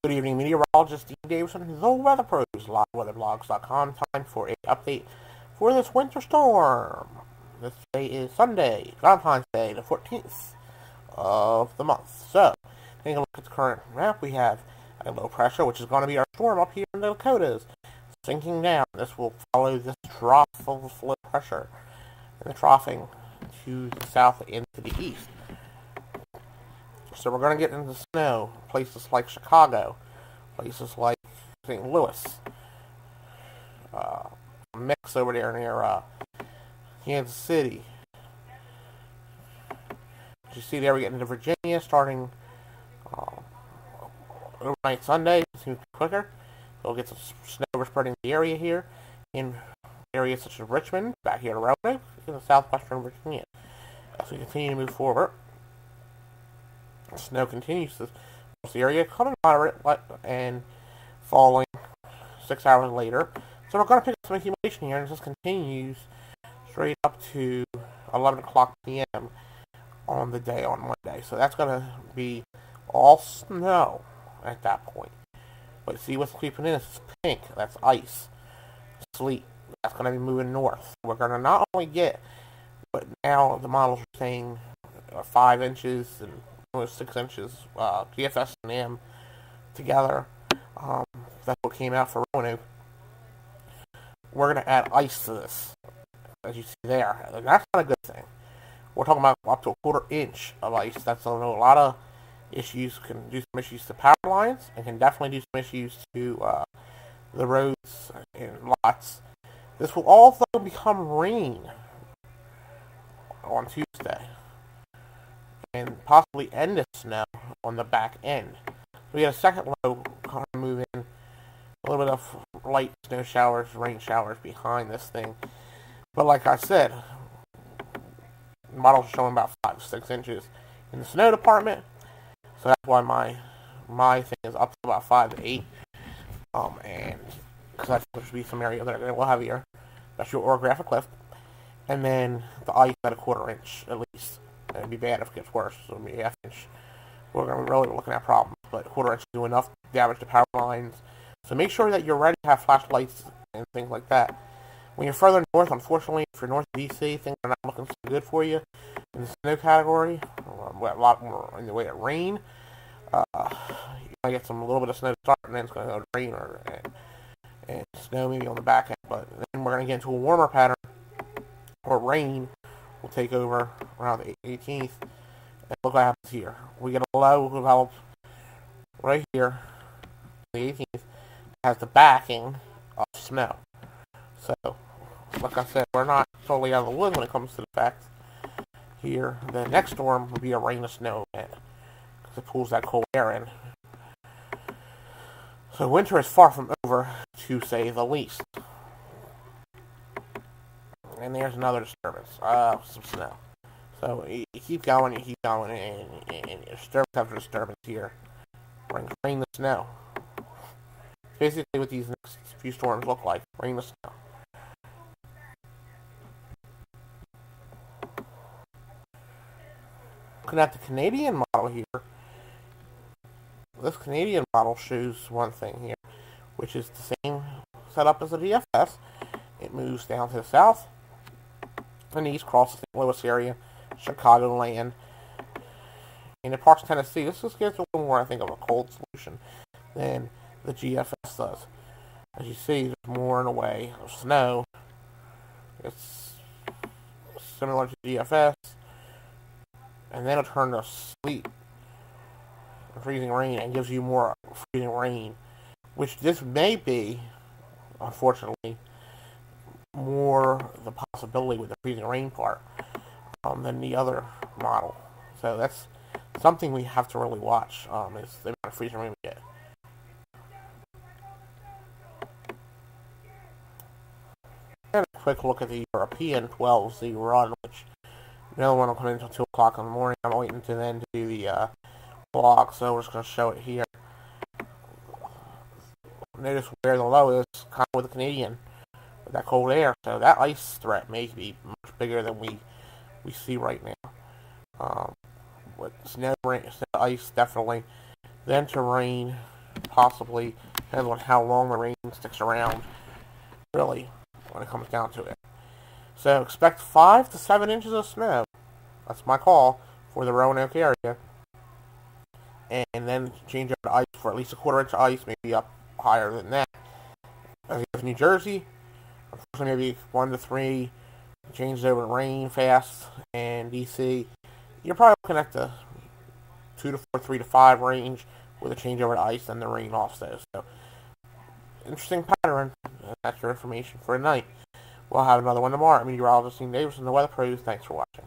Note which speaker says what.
Speaker 1: Good evening, meteorologist Dean Davison, the Weather Pros, liveweatherblogs.com. Time for an update for this winter storm. This day is Sunday, Valentine's Day, the 14th of the month. So, taking a look at the current map, we have a low pressure, which is going to be our storm up here in the Dakotas, sinking down. This will follow this trough of low pressure, and the troughing to the south and to the east. So we're going to get into snow, places like Chicago, places like St. Louis, mix over there near Kansas City. As you see there, we get into Virginia starting overnight Sunday. It seems to be quicker. We'll get some snow spreading the area here in areas such as Richmond, back here to Roanoke, in the southwestern Virginia. As we continue to move forward, snow continues to cross the area, coming moderate and falling 6 hours later. So we're going to pick up some accumulation here, and this continues straight up to 11 o'clock p.m. on the day on Monday. So that's going to be all snow at that point. But see what's creeping in is pink. That's ice, sleet. That's going to be moving north. We're going to not only get, but now the models are saying 5 inches and 6 inches, GFS and AM together. That's what came out for Roanoke. We're going to add ice to this, as you see there. And that's not a good thing. We're talking about up to a quarter inch of ice. That's a lot of issues. Can do some issues to power lines, and can definitely do some issues to the roads and lots. This will also become rain on Tuesday, and possibly end the snow on the back end. We had a second low kind of move in, a little bit of light snow showers, rain showers behind this thing. But like I said, the models are showing about 5 to 6 inches in the snow department. So that's why my thing is up to about 5 to 8. And because that's supposed to be some areas that are a little heavier, that's your orographic lift. And then the ice at a quarter inch at least. It'd be bad if it gets worse. So it'll be half inch. We're going to be really looking at problems. But a quarter inch do enough damage to power lines. So make sure that you're ready to have flashlights and things like that. When you're further north, unfortunately, if you're north of DC, things are not looking so good for you in the snow category. A lot more in the way of rain. You might get a little bit of snow to start, and then it's going to go to rain and snow maybe on the back end. But then we're going to get into a warmer pattern, or rain will take over around the 18th. And look what happens here. We get a low developed right here, the 18th, has the backing of snow. So, like I said, we're not totally out of the woods when it comes to the fact here. The next storm will be a rain or snow event, because it pulls that cold air in. So winter is far from over, to say the least. And there's another disturbance, some snow. So you keep going, and disturbance after disturbance here. Rain the snow. Basically what these next few storms look like. Rain the snow. Looking at the Canadian model here, this Canadian model shows one thing here, which is the same setup as the GFS. It moves down to the south and east, across the St. Louis area, Chicagoland, and in parts of Tennessee. This just gives a little more, I think, of a cold solution than the GFS does. As you see, there's more in the way of snow. It's similar to GFS, and then it'll turn to sleet and freezing rain, and gives you more freezing rain, which this may be, unfortunately, more the possibility with the freezing rain part than the other model. So that's something we have to really watch, is the amount of freezing rain we get. And a quick look at the European 12Z run, which another one will come in until 2 o'clock in the morning. I'm waiting to then do the blog, so we're just going to show it here. Notice where the low is, kind of with the Canadian, with that cold air. So that ice threat may be much bigger than we see right now. With snow, ice, definitely. Then to rain, possibly, depends on how long the rain sticks around, really, when it comes down to it. So expect 5 to 7 inches of snow. That's my call for the Roanoke area. And then change over to ice for at least a quarter inch of ice, maybe up higher than that. As you go to New Jersey, unfortunately maybe 1 to 3 changes over to rain fast, and DC, you're probably looking at the 2 to 4, 3 to 5 range with a change over to ice and the rain also. So, interesting pattern. That's your information for tonight. We'll have another one tomorrow. I'm meteorologist Dean Davis from the Weather Pros. Thanks for watching.